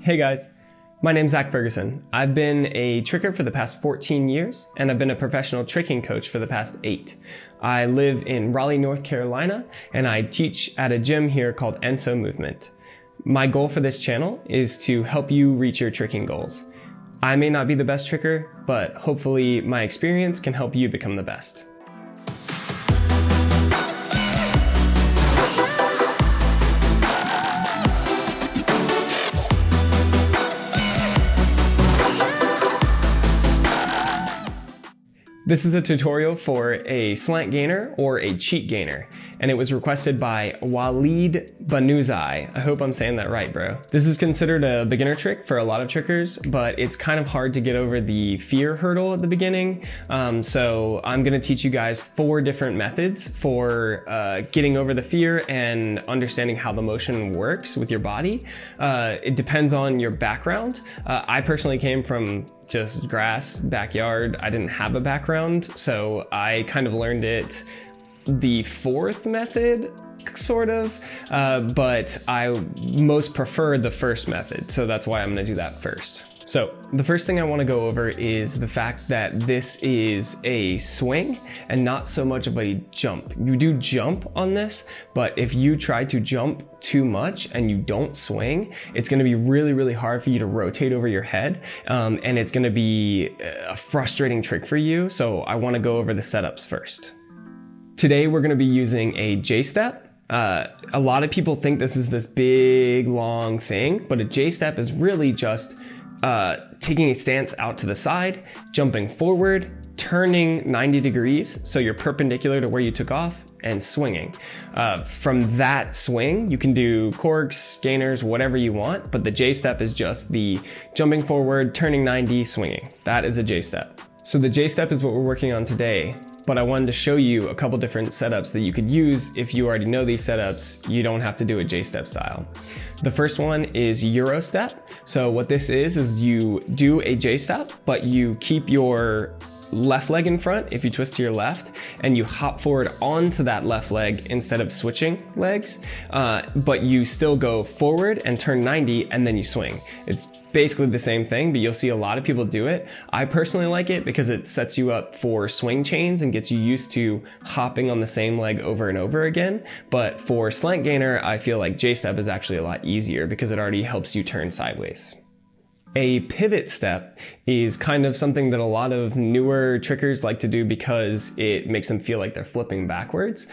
Hey guys, my name's Zach Ferguson. I've been a tricker for the past 14 years, and I've been a professional tricking coach for the past 8. I live in Raleigh, North Carolina, and I teach at a gym here called Enso Movement. My goal for this channel is to help you reach your tricking goals. I may not be the best tricker, but hopefully my experience can help you become the best. This is a tutorial for a slant gainer or a cheat gainer, and it was requested by Walid Banuzai. I hope I'm saying that right, bro. This is considered a beginner trick for a lot of trickers, but it's kind of hard to get over the fear hurdle at the beginning. So I'm gonna teach you guys 4 different methods for getting over the fear and understanding how the motion works with your body. It depends on your background. I personally came from just grass, backyard. I didn't have a background, so I kind of learned it the 4th method, sort of, but I most prefer the first method, so that's why I'm gonna do that first. So the first thing I want to go over is the fact that this is a swing and not so much of a jump. You do jump on this, but if you try to jump too much and you don't swing, it's going to be really, really hard for you to rotate over your head, and it's going to be a frustrating trick for you. So I want to go over the setups first. Today we're going to be using a J-step. A lot of people think this is this big, long thing, but a J-step is really just taking a stance out to the side, jumping forward, turning 90 degrees so you're perpendicular to where you took off, and swinging. From that swing, you can do corks, gainers, whatever you want, but the J-step is just the jumping forward, turning 90, swinging. That is a J-step. So the J-step is what we're working on today, but I wanted to show you a couple different setups that you could use. If you already know these setups, you don't have to do a J-step style. The first one is Euro step. So what this is you do a J-step, but you keep your left leg in front if you twist to your left, and you hop forward onto that left leg instead of switching legs, but you still go forward and turn 90 and then you swing. It's basically the same thing, but you'll see a lot of people do it. I personally like it because it sets you up for swing chains and gets you used to hopping on the same leg over and over again. But for slant gainer, I feel like J-step is actually a lot easier because it already helps you turn sideways. A pivot step is kind of something that a lot of newer trickers like to do because it makes them feel like they're flipping backwards.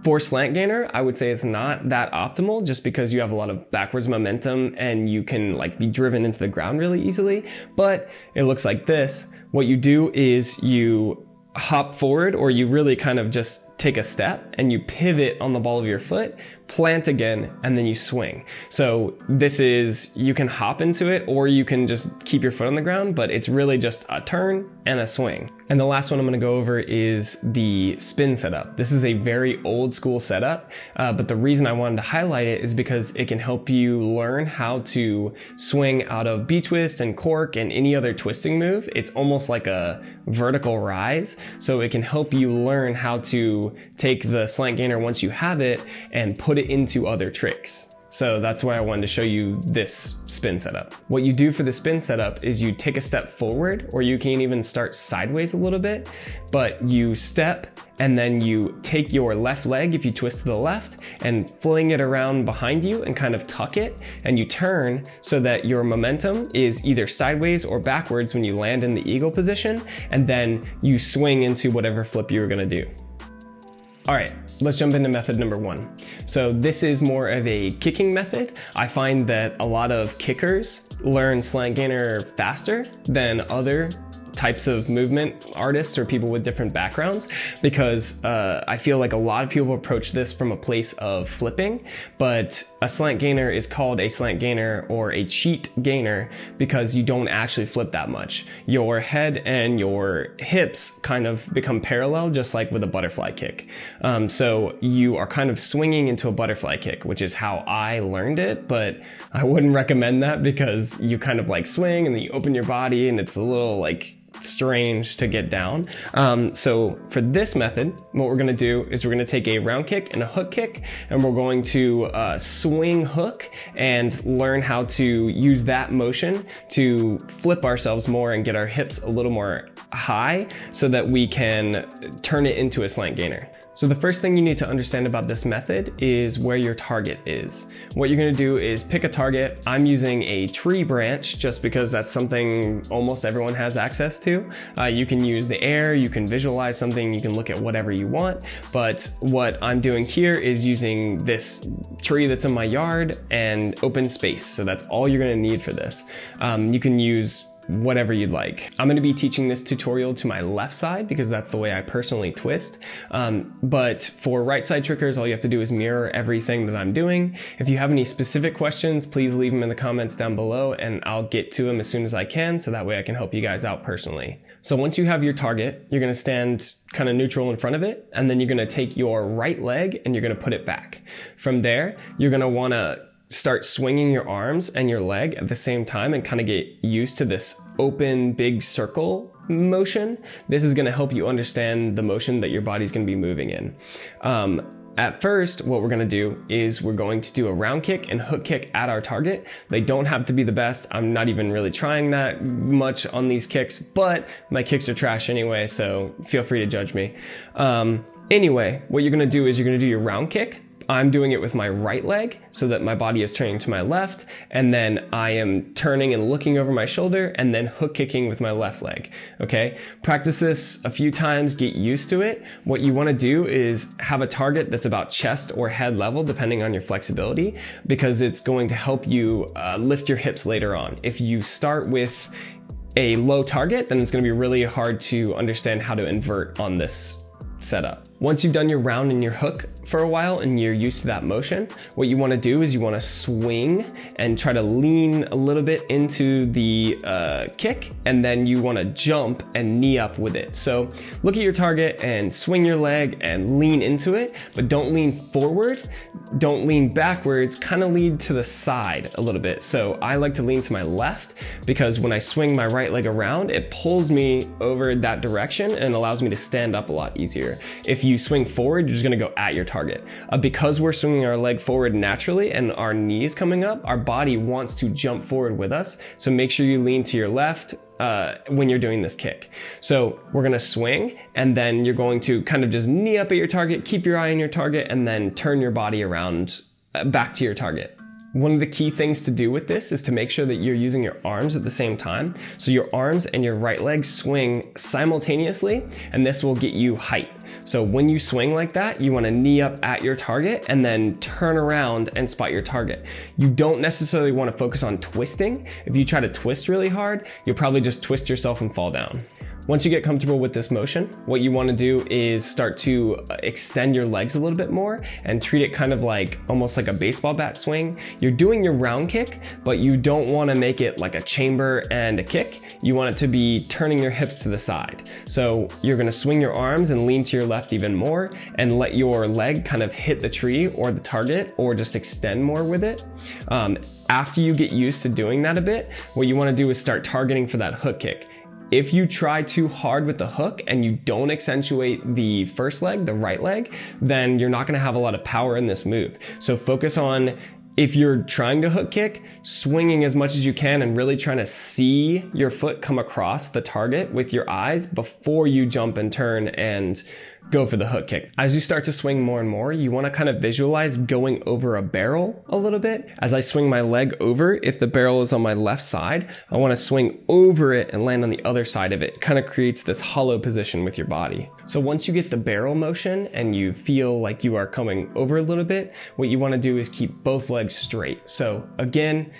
For slant gainer, I would say it's not that optimal just because you have a lot of backwards momentum and you can like be driven into the ground really easily, but it looks like this. What you do is you hop forward, or you really kind of just take a step and you pivot on the ball of your foot, plant again, and then you swing. So this is, you can hop into it or you can just keep your foot on the ground, but it's really just a turn and a swing. And the last one I'm gonna go over is the spin setup. This is a very old school setup, but the reason I wanted to highlight it is because it can help you learn how to swing out of B-twist and cork and any other twisting move. It's almost like a vertical rise, so it can help you learn how to take the slant gainer once you have it and put it into other tricks. So that's why I wanted to show you this spin setup. What you do for the spin setup is you take a step forward, or you can even start sideways a little bit, but you step and then you take your left leg, if you twist to the left, and fling it around behind you and kind of tuck it, and you turn so that your momentum is either sideways or backwards when you land in the eagle position, and then you swing into whatever flip you were gonna do. All right, let's jump into method number 1. So this is more of a kicking method. I find that a lot of kickers learn slant gainer faster than other types of movement artists or people with different backgrounds, because I feel like a lot of people approach this from a place of flipping, but a slant gainer is called a slant gainer or a cheat gainer because you don't actually flip that much. Your head and your hips kind of become parallel, just like with a butterfly kick. So you are kind of swinging into a butterfly kick, which is how I learned it, but I wouldn't recommend that because you kind of like swing and then you open your body and it's a little like strange to get down. So for this method, what we're gonna do is we're gonna take a round kick and a hook kick, and we're going to swing hook and learn how to use that motion to flip ourselves more and get our hips a little more high so that we can turn it into a slant gainer. So the first thing you need to understand about this method is where your target is. What you're gonna do is pick a target. I'm using a tree branch just because that's something almost everyone has access to. You can use the air, you can visualize something, you can look at whatever you want. But what I'm doing here is using this tree that's in my yard and open space. So that's all you're gonna need for this. You can use whatever you'd like. I'm gonna be teaching this tutorial to my left side because that's the way I personally twist. But for right side trickers, all you have to do is mirror everything that I'm doing. If you have any specific questions, please leave them in the comments down below and I'll get to them as soon as I can, so that way I can help you guys out personally. So once you have your target, you're gonna stand kind of neutral in front of it, and then you're gonna take your right leg and you're gonna put it back. From there, you're gonna wanna start swinging your arms and your leg at the same time and kind of get used to this open big circle motion. This is going to help you understand the motion that your body's going to be moving in. At first, what we're going to do is we're going to do a round kick and hook kick at our target. They don't have to be the best. I'm not even really trying that much on these kicks, but my kicks are trash anyway, so feel free to judge me. Anyway, what you're going to do is you're going to do your round kick. I'm doing it with my right leg so that my body is turning to my left, and then I am turning and looking over my shoulder and then hook kicking with my left leg, okay? Practice this a few times, get used to it. What you wanna do is have a target that's about chest or head level, depending on your flexibility, because it's going to help you lift your hips later on. If you start with a low target, then it's gonna be really hard to understand how to invert on this setup. Once you've done your round and your hook for a while and you're used to that motion, what you want to do is you want to swing and try to lean a little bit into the kick, and then you want to jump and knee up with it. So look at your target and swing your leg and lean into it, but don't lean forward, don't lean backwards, kind of lean to the side a little bit. So I like to lean to my left because when I swing my right leg around, it pulls me over that direction and allows me to stand up a lot easier. If you swing forward, you're just gonna go at your target. Because we're swinging our leg forward naturally and our knees coming up, our body wants to jump forward with us. So make sure you lean to your left when you're doing this kick. So we're gonna swing, and then you're going to kind of just knee up at your target, keep your eye on your target, and then turn your body around back to your target. One of the key things to do with this is to make sure that you're using your arms at the same time. So your arms and your right leg swing simultaneously, and this will get you height. So when you swing like that, you want to knee up at your target and then turn around and spot your target. You don't necessarily want to focus on twisting. If you try to twist really hard, you'll probably just twist yourself and fall down. Once you get comfortable with this motion, what you want to do is start to extend your legs a little bit more and treat it kind of like almost like a baseball bat swing. You're doing your round kick, but you don't want to make it like a chamber and a kick. You want it to be turning your hips to the side. So you're going to swing your arms and lean to your left even more and let your leg kind of hit the tree or the target, or just extend more with it. After you get used to doing that a bit, what you want to do is start targeting for that hook kick. If you try too hard with the hook and you don't accentuate the first leg, the right leg, then you're not gonna have a lot of power in this move. So focus on, if you're trying to hook kick, swinging as much as you can and really trying to see your foot come across the target with your eyes before you jump and turn and go for the hook kick. As you start to swing more and more, you want to kind of visualize going over a barrel a little bit. As I swing my leg over, if the barrel is on my left side, I want to swing over it and land on the other side of it. It kind of creates this hollow position with your body. So once you get the barrel motion and you feel like you are coming over a little bit, what you want to do is keep both legs straight. So again,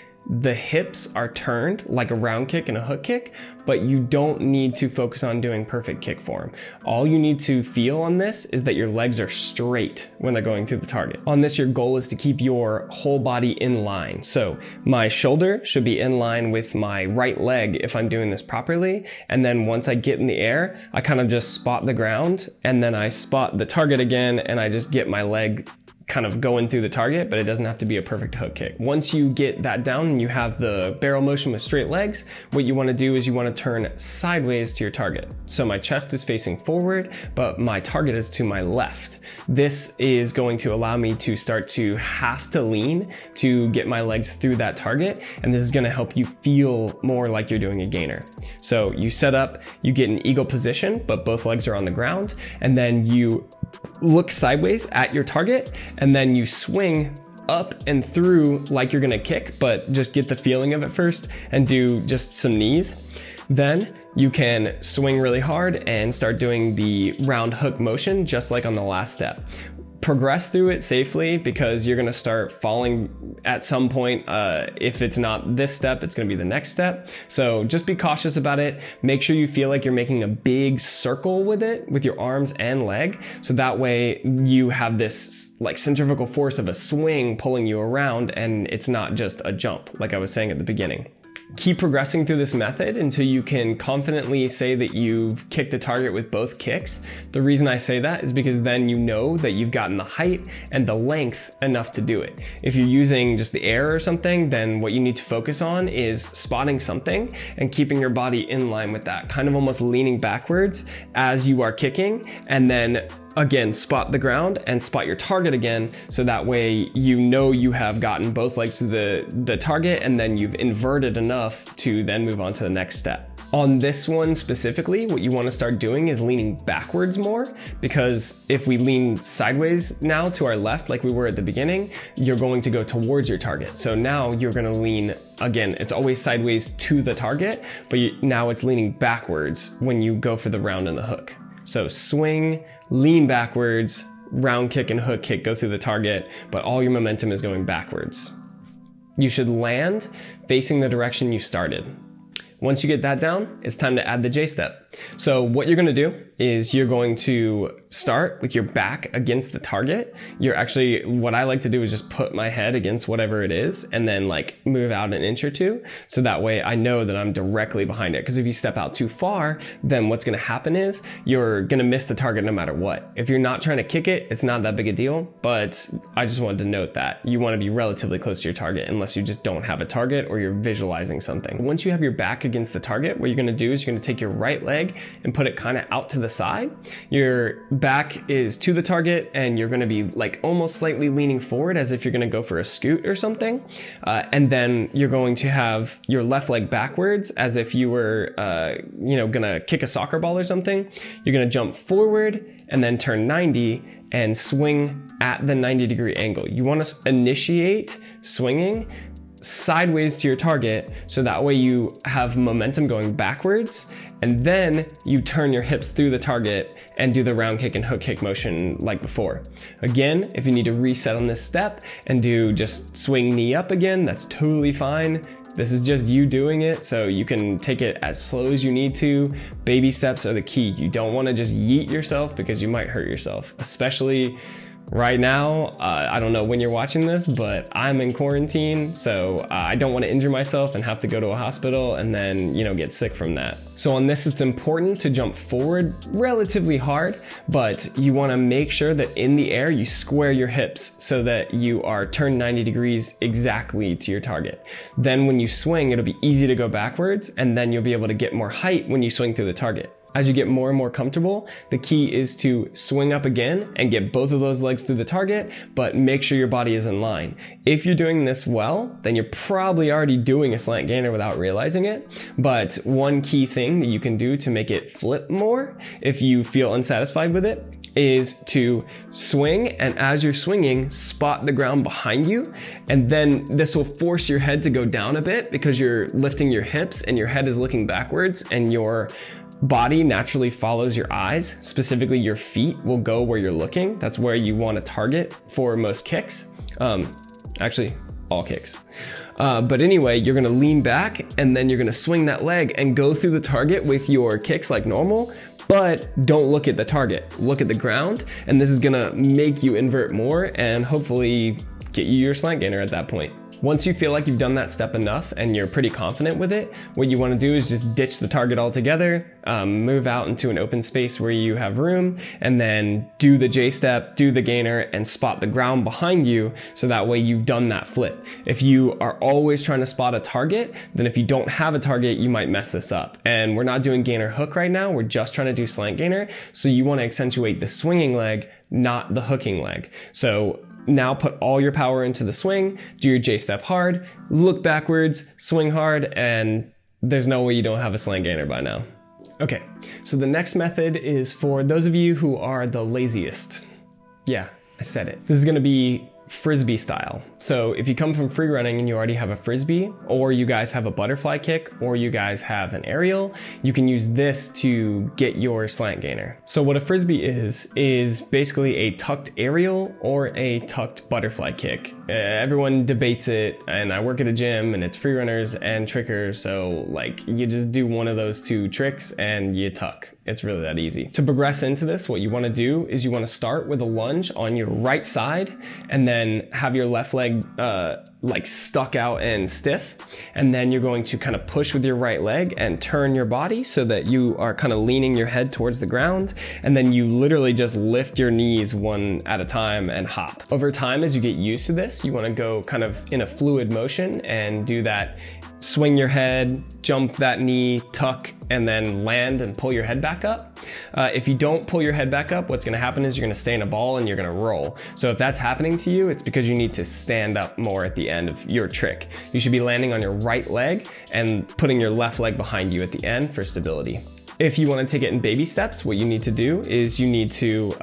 the hips are turned like a round kick and a hook kick, but you don't need to focus on doing perfect kick form. All you need to feel on this is that your legs are straight when they're going through the target. On this, your goal is to keep your whole body in line. So my shoulder should be in line with my right leg if I'm doing this properly. And then once I get in the air, I kind of just spot the ground, and then I spot the target again, and I just get my leg kind of going through the target, but it doesn't have to be a perfect hook kick. Once you get that down and you have the barrel motion with straight legs, what you want to do is you want to turn sideways to your target. So my chest is facing forward, but my target is to my left. This is going to allow me to start to have to lean to get my legs through that target, and this is going to help you feel more like you're doing a gainer. So you set up, you get an eagle position, but both legs are on the ground, and then you look sideways at your target, and then you swing up and through like you're gonna kick, but just get the feeling of it first and do just some knees. Then you can swing really hard and start doing the round hook motion just like on the last step. Progress through it safely because you're gonna start falling at some point. If it's not this step, it's gonna be the next step. So just be cautious about it. Make sure you feel like you're making a big circle with it, with your arms and leg. So that way you have this like centrifugal force of a swing pulling you around, and it's not just a jump like I was saying at the beginning. Keep progressing through this method until you can confidently say that you've kicked the target with both kicks. The reason I say that is because then you know that you've gotten the height and the length enough to do it. If you're using just the air or something, then what you need to focus on is spotting something and keeping your body in line with that, kind of almost leaning backwards as you are kicking, and then again, spot the ground and spot your target again, so that way you know you have gotten both legs to the target, and then you've inverted enough to then move on to the next step. On this one specifically, what you want to start doing is leaning backwards more, because if we lean sideways now to our left like we were at the beginning, you're going to go towards your target. So now you're going to lean, again, it's always sideways to the target, but now it's leaning backwards when you go for the round and the hook. So swing, lean backwards, round kick and hook kick go through the target, but all your momentum is going backwards. You should land facing the direction you started. Once you get that down, it's time to add the J step. So what you're gonna do is you're going to start with your back against the target. You're actually, what I like to do is just put my head against whatever it is and then like move out an inch or two. So that way I know that I'm directly behind it. Because if you step out too far, then what's gonna happen is you're gonna miss the target no matter what. If you're not trying to kick it, it's not that big a deal, but I just wanted to note that you wanna be relatively close to your target unless you just don't have a target or you're visualizing something. Once you have your back against the target, what you're gonna do is you're gonna take your right leg and put it kind of out to the side. Your back is to the target and you're gonna be like almost slightly leaning forward as if you're gonna go for a scoot or something. And then you're going to have your left leg backwards as if you were gonna kick a soccer ball or something. You're gonna jump forward and then turn 90 and swing at the 90-degree angle. You wanna initiate swinging sideways to your target, so that way you have momentum going backwards, and then you turn your hips through the target and do the round kick and hook kick motion like before. Again, if you need to reset on this step and do just swing knee up again, that's totally fine. This is just you doing it, so you can take it as slow as you need to. Baby steps are the key. You don't want to just yeet yourself because you might hurt yourself, especially right now. I don't know when you're watching this, but I'm in quarantine, so I don't want to injure myself and have to go to a hospital and then, get sick from that. So on this, it's important to jump forward relatively hard, but you want to make sure that in the air you square your hips so that you are turned 90 degrees exactly to your target. Then when you swing, it'll be easy to go backwards, and then you'll be able to get more height when you swing through the target. As you get more and more comfortable, the key is to swing up again and get both of those legs through the target, but make sure your body is in line. If you're doing this well, then you're probably already doing a slant gainer without realizing it. But one key thing that you can do to make it flip more, if you feel unsatisfied with it, is to swing, and as you're swinging, spot the ground behind you, and then this will force your head to go down a bit because you're lifting your hips and your head is looking backwards, and your body naturally follows your eyes. Specifically, your feet will go where you're looking. That's where you want to target for most kicks. Actually, all kicks. But anyway, you're gonna lean back and then you're gonna swing that leg and go through the target with your kicks like normal, but don't look at the target. Look at the ground, and this is gonna make you invert more and hopefully get you your slant gainer at that point. Once you feel like you've done that step enough and you're pretty confident with it, what you want to do is just ditch the target altogether, move out into an open space where you have room, and then do the J-step, do the gainer, and spot the ground behind you, so that way you've done that flip. If you are always trying to spot a target, then if you don't have a target, you might mess this up. And we're not doing gainer hook right now, we're just trying to do slant gainer, so you want to accentuate the swinging leg, not the hooking leg. So now put all your power into the swing, do your J-step hard, look backwards, swing hard, and there's no way you don't have a slant gainer by now. Okay, so the next method is for those of you who are the laziest. Yeah, I said it. This is gonna be Frisbee style. So if you come from free running and you already have a Frisbee, or you guys have a butterfly kick, or you guys have an aerial, you can use this to get your slant gainer. So what a Frisbee is basically a tucked aerial or a tucked butterfly kick. Everyone debates it, and I work at a gym and it's free runners and trickers, so like you just do one of those two tricks and you tuck. It's really that easy. To progress into this, what you want to do is you want to start with a lunge on your right side and then have your left leg like stuck out and stiff, and then you're going to kind of push with your right leg and turn your body so that you are kind of leaning your head towards the ground, and then you literally just lift your knees one at a time and hop. Over time, as you get used to this, you want to go kind of in a fluid motion and do that. Swing your head, jump that knee, tuck, and then land and pull your head back up. If you don't pull your head back up, what's gonna happen is you're gonna stay in a ball and you're gonna roll. So if that's happening to you, it's because you need to stand up more at the end of your trick. You should be landing on your right leg and putting your left leg behind you at the end for stability. If you want to take it in baby steps, what you need to do is you need to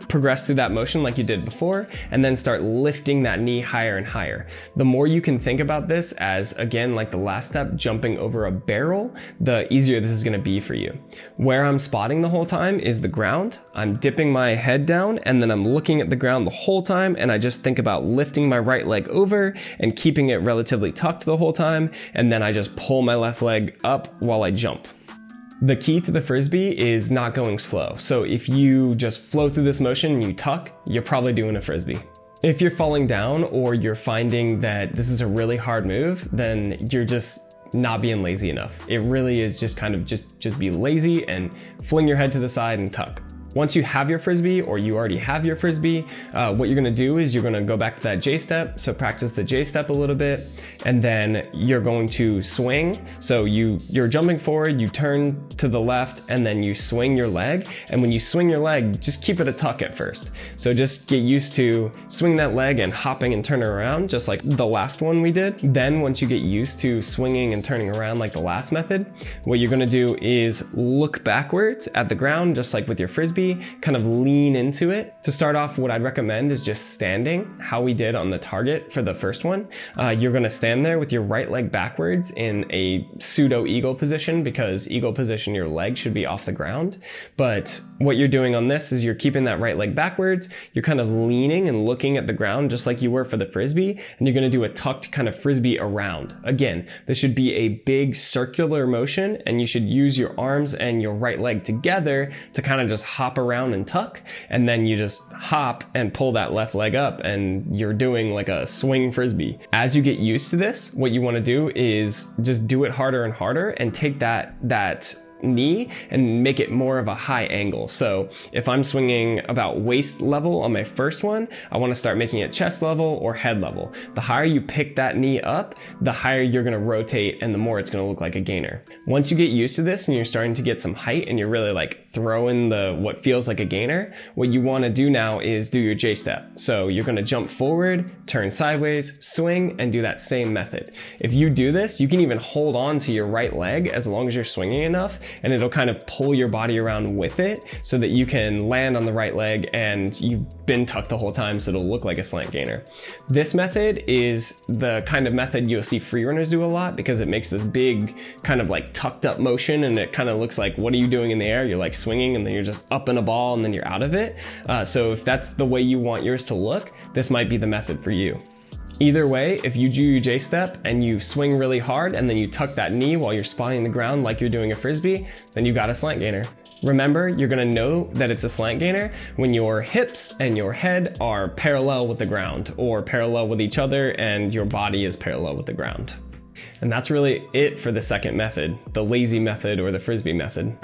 progress through that motion like you did before, and then start lifting that knee higher and higher. The more you can think about this as, again, like the last step, jumping over a barrel, the easier this is going to be for you. Where I'm spotting the whole time is the ground. I'm dipping my head down, and then I'm looking at the ground the whole time, and I just think about lifting my right leg over and keeping it relatively tucked the whole time, and then I just pull my left leg up while I jump. The key to the Frisbee is not going slow. So if you just flow through this motion and you tuck, you're probably doing a Frisbee. If you're falling down or you're finding that this is a really hard move, then you're just not being lazy enough. It really is just kind of just be lazy and fling your head to the side and tuck. Once you have your Frisbee, or you already have your Frisbee, what you're gonna do is you're gonna go back to that J-step, so practice the J-step a little bit, and then you're going to swing. So you're jumping forward, you turn to the left, and then you swing your leg, and when you swing your leg, just keep it a tuck at first. So just get used to swinging that leg and hopping and turning around, just like the last one we did. Then once you get used to swinging and turning around like the last method, what you're gonna do is look backwards at the ground, just like with your Frisbee, kind of lean into it. To start off, what I'd recommend is just standing, how we did on the target for the first one. You're gonna stand there with your right leg backwards in a pseudo eagle position, because eagle position, your leg should be off the ground. But what you're doing on this is you're keeping that right leg backwards, you're kind of leaning and looking at the ground just like you were for the Frisbee, and you're gonna do a tucked kind of Frisbee around. Again, this should be a big circular motion, and you should use your arms and your right leg together to kind of just hop around and tuck, and then you just hop and pull that left leg up, and you're doing like a swing Frisbee. As you get used to this, what you want to do is just do it harder and harder, and take that knee and make it more of a high angle. So if I'm swinging about waist level on my first one, I want to start making it chest level or head level. The higher you pick that knee up, the higher you're going to rotate, and the more it's going to look like a gainer. Once you get used to this and you're starting to get some height and you're really like throwing what feels like a gainer, what you want to do now is do your J-step. So you're going to jump forward, turn sideways, swing, and do that same method. If you do this, you can even hold on to your right leg as long as you're swinging enough, and it'll kind of pull your body around with it so that you can land on the right leg and you've been tucked the whole time, so it'll look like a slant gainer. This method is the kind of method you'll see free runners do a lot, because it makes this big kind of like tucked up motion, and it kind of looks like, what are you doing in the air? You're like swinging, and then you're just up in a ball, and then you're out of it. So if that's the way you want yours to look, this might be the method for you. Either way, if you do your J-step and you swing really hard and then you tuck that knee while you're spotting the ground like you're doing a Frisbee, then you got a slant gainer. Remember, you're gonna know that it's a slant gainer when your hips and your head are parallel with the ground, or parallel with each other and your body is parallel with the ground. And that's really it for the second method, the lazy method or the Frisbee method.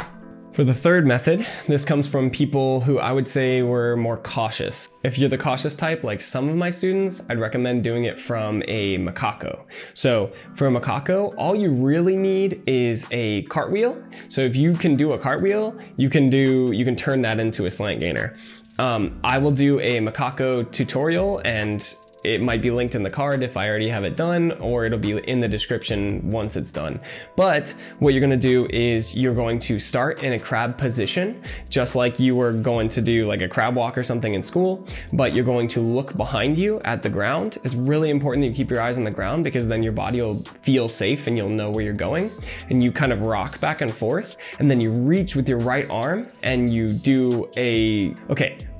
For the third method, this comes from people who I would say were more cautious. If you're the cautious type, like some of my students, I'd recommend doing it from a Macacao. So for a Macacao, all you really need is a cartwheel. So if you can do a cartwheel, you can turn that into a slant gainer. I will do a Macacao tutorial, and it might be linked in the card if I already have it done, or it'll be in the description once it's done. But what you're gonna do is you're going to start in a crab position, just like you were going to do like a crab walk or something in school, but you're going to look behind you at the ground. It's really important that you keep your eyes on the ground, because then your body will feel safe and you'll know where you're going. And you kind of rock back and forth, and then you reach with your right arm and you do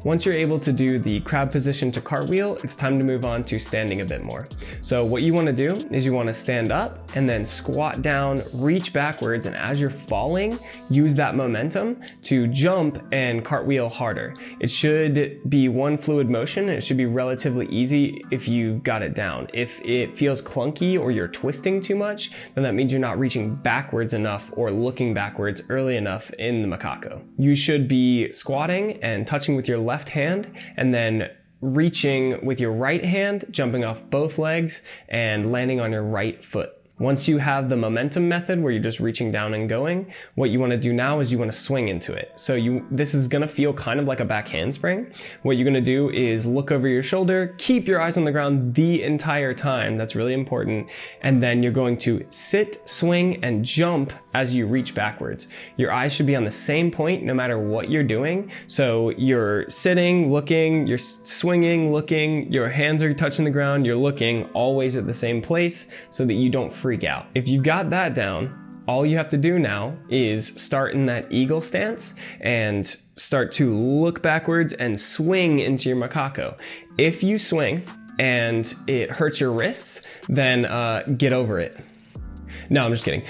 once you're able to do the crab position to cartwheel, it's time to move on to standing a bit more. So what you want to do is you want to stand up and then squat down, reach backwards, and as you're falling, use that momentum to jump and cartwheel harder. It should be one fluid motion, and it should be relatively easy if you got it down. If it feels clunky or you're twisting too much, then that means you're not reaching backwards enough or looking backwards early enough in the Macacao. You should be squatting and touching with your left hand, and then reaching with your right hand, jumping off both legs and landing on your right foot. Once you have the momentum method where you're just reaching down and going, what you want to do now is you want to swing into it. So this is going to feel kind of like a back handspring. What you're going to do is look over your shoulder, keep your eyes on the ground the entire time. That's really important. And then you're going to sit, swing, and jump as you reach backwards. Your eyes should be on the same point no matter what you're doing. So you're sitting, looking, you're swinging, looking, your hands are touching the ground, you're looking always at the same place so that you don't freak out. If you've got that down, all you have to do now is start in that eagle stance and start to look backwards and swing into your Macacao. If you swing and it hurts your wrists, then get over it. No, I'm just kidding.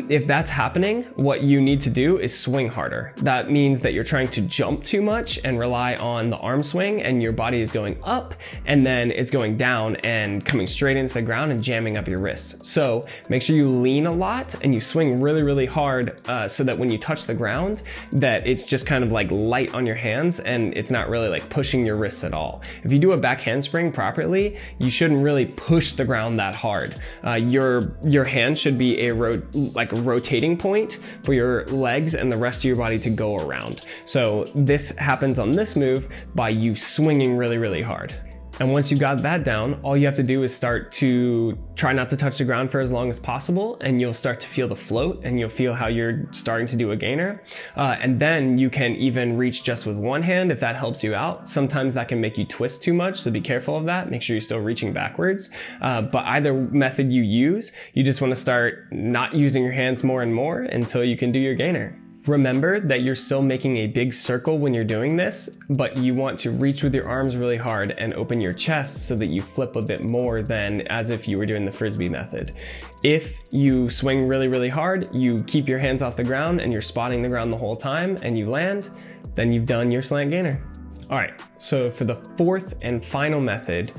If that's happening, what you need to do is swing harder. That means that you're trying to jump too much and rely on the arm swing, and your body is going up and then it's going down and coming straight into the ground and jamming up your wrists. So make sure you lean a lot and you swing really, really hard so that when you touch the ground, that it's just kind of like light on your hands and it's not really like pushing your wrists at all. If you do a back handspring properly, you shouldn't really push the ground that hard. Your hands should be a rotating point for your legs and the rest of your body to go around. So this happens on this move by you swinging really, really hard. And once you've got that down, all you have to do is start to try not to touch the ground for as long as possible, and you'll start to feel the float and you'll feel how you're starting to do a gainer. And then you can even reach just with one hand if that helps you out. Sometimes that can make you twist too much, so be careful of that. Make sure you're still reaching backwards. But either method you use, you just want to start not using your hands more and more until you can do your gainer. Remember that you're still making a big circle when you're doing this, but you want to reach with your arms really hard and open your chest so that you flip a bit more than as if you were doing the Frisbee method. If you swing really, really hard, you keep your hands off the ground and you're spotting the ground the whole time and you land, then you've done your slant gainer. All right, so for the fourth and final method,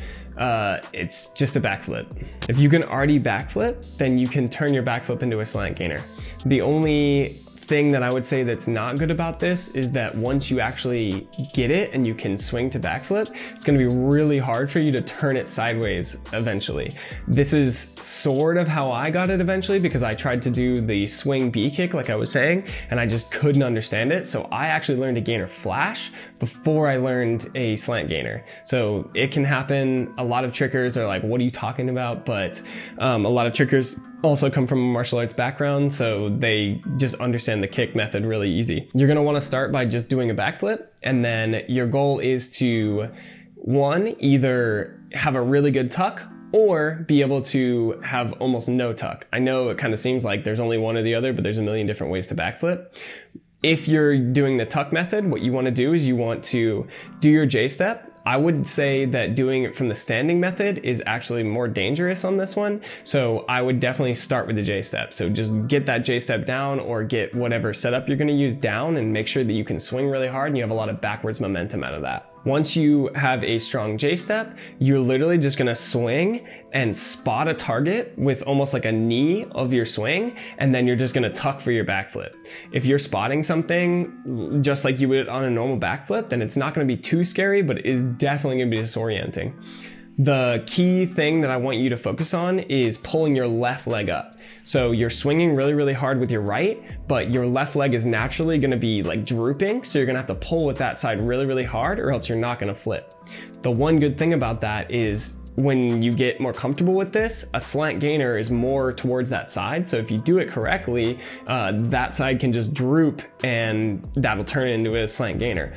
it's just a backflip. If you can already backflip, then you can turn your backflip into a slant gainer. The only thing that I would say that's not good about this is that once you actually get it and you can swing to backflip, it's going to be really hard for you to turn it sideways eventually. This is sort of how I got it eventually, because I tried to do the swing B kick like I was saying, and I just couldn't understand it. So I actually learned a gainer flash before I learned a slant gainer. So it can happen. A lot of trickers are like, what are you talking about? But a lot of trickers also come from a martial arts background, so they just understand the kick method really easy. You're gonna wanna start by just doing a backflip, and then your goal is to, one, either have a really good tuck or be able to have almost no tuck. I know it kind of seems like there's only one or the other, but there's a million different ways to backflip. If you're doing the tuck method, what you want to do is you want to do your J-step, I would say that doing it from the standing method is actually more dangerous on this one. So I would definitely start with the J-step. So just get that J-step down, or get whatever setup you're gonna use down, and make sure that you can swing really hard and you have a lot of backwards momentum out of that. Once you have a strong J-step, you're literally just gonna swing and spot a target with almost like a knee of your swing, and then you're just gonna tuck for your backflip. If you're spotting something just like you would on a normal backflip, then it's not gonna be too scary, but it is definitely gonna be disorienting. The key thing that I want you to focus on is pulling your left leg up. So you're swinging really, really hard with your right, but your left leg is naturally gonna be like drooping, so you're gonna have to pull with that side really, really hard, or else you're not gonna flip. The one good thing about that is when you get more comfortable with this, a slant gainer is more towards that side. So if you do it correctly, that side can just droop and that'll turn into a slant gainer.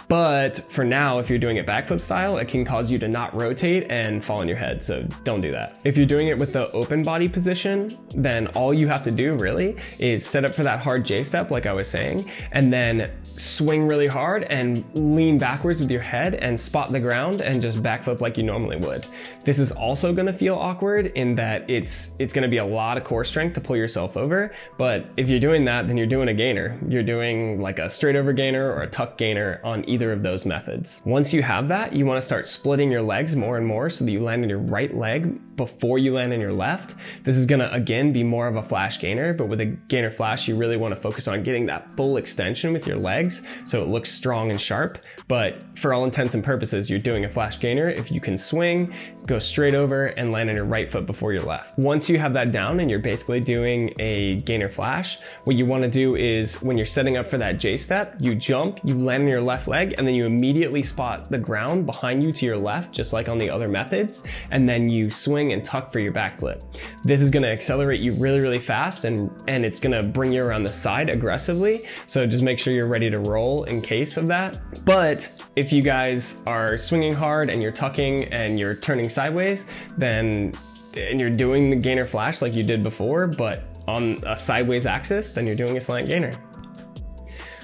But for now, if you're doing it backflip style, it can cause you to not rotate and fall on your head, so don't do that. If you're doing it with the open body position, then all you have to do really is set up for that hard J-step like I was saying, and then swing really hard and lean backwards with your head and spot the ground and just backflip like you normally would. This is also gonna feel awkward in that it's gonna be a lot of core strength to pull yourself over, but if you're doing that, then you're doing a gainer. You're doing like a straight over gainer or a tuck gainer on either of those methods. Once you have that, you want to start splitting your legs more and more so that you land on your right leg before you land on your left. This is going to again be more of a flash gainer, but with a gainer flash, you really want to focus on getting that full extension with your legs so it looks strong and sharp. But for all intents and purposes, you're doing a flash gainer if you can swing, go straight over and land on your right foot before your left. Once you have that down and you're basically doing a gainer flash, what you want to do is when you're setting up for that J-step, you jump, you land on your left leg, and then you immediately spot the ground behind you to your left, just like on the other methods, and then you swing and tuck for your backflip. This is gonna accelerate you really, really fast, and it's gonna bring you around the side aggressively, so just make sure you're ready to roll in case of that. But if you guys are swinging hard and you're tucking and you're turning sideways, and you're doing the gainer flash like you did before, but on a sideways axis, then you're doing a slant gainer.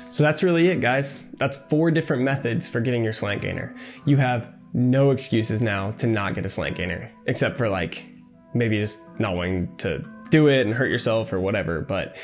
So that's really it, guys. That's 4 different methods for getting your slant gainer. You have no excuses now to not get a slant gainer, except for like maybe just not wanting to do it and hurt yourself or whatever. But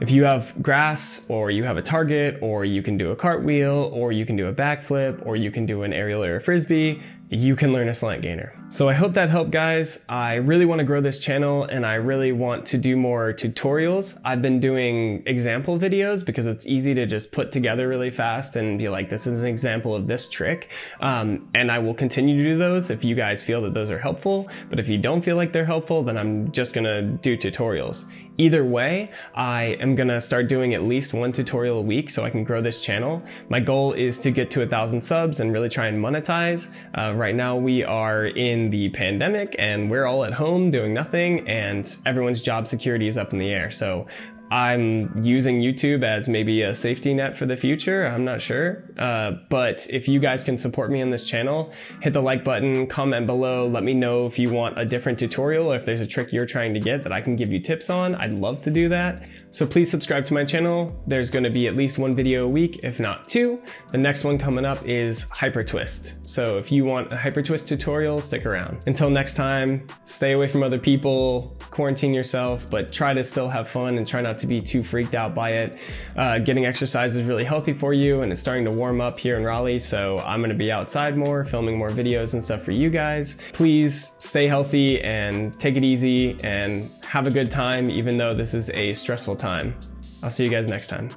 if you have grass, or you have a target, or you can do a cartwheel, or you can do a backflip, or you can do an aerial or a frisbee, you can learn a slant gainer. So I hope that helped, guys. I really want to grow this channel and I really want to do more tutorials. I've been doing example videos because it's easy to just put together really fast and be like, this is an example of this trick. And I will continue to do those if you guys feel that those are helpful. But if you don't feel like they're helpful, then I'm just gonna do tutorials. Either way, I am gonna start doing at least 1 tutorial a week so I can grow this channel. My goal is to get to 1,000 subs and really try and monetize. Right now we are in the pandemic and we're all at home doing nothing, and everyone's job security is up in the air. So I'm using YouTube as maybe a safety net for the future. I'm not sure. But if you guys can support me on this channel, hit the like button, comment below, let me know if you want a different tutorial or if there's a trick you're trying to get that I can give you tips on. I'd love to do that. So please subscribe to my channel. There's going to be at least 1 video a week, if not 2. The next one coming up is hyper twist. So if you want a hyper twist tutorial, stick around. Until next time, stay away from other people, quarantine yourself, but try to still have fun and try not to be too freaked out by it. Getting exercise is really healthy for you, and it's starting to warm up here in Raleigh, so I'm going to be outside more, filming more videos and stuff for you guys. Please stay healthy and take it easy and have a good time, even though this is a stressful time. I'll see you guys next time.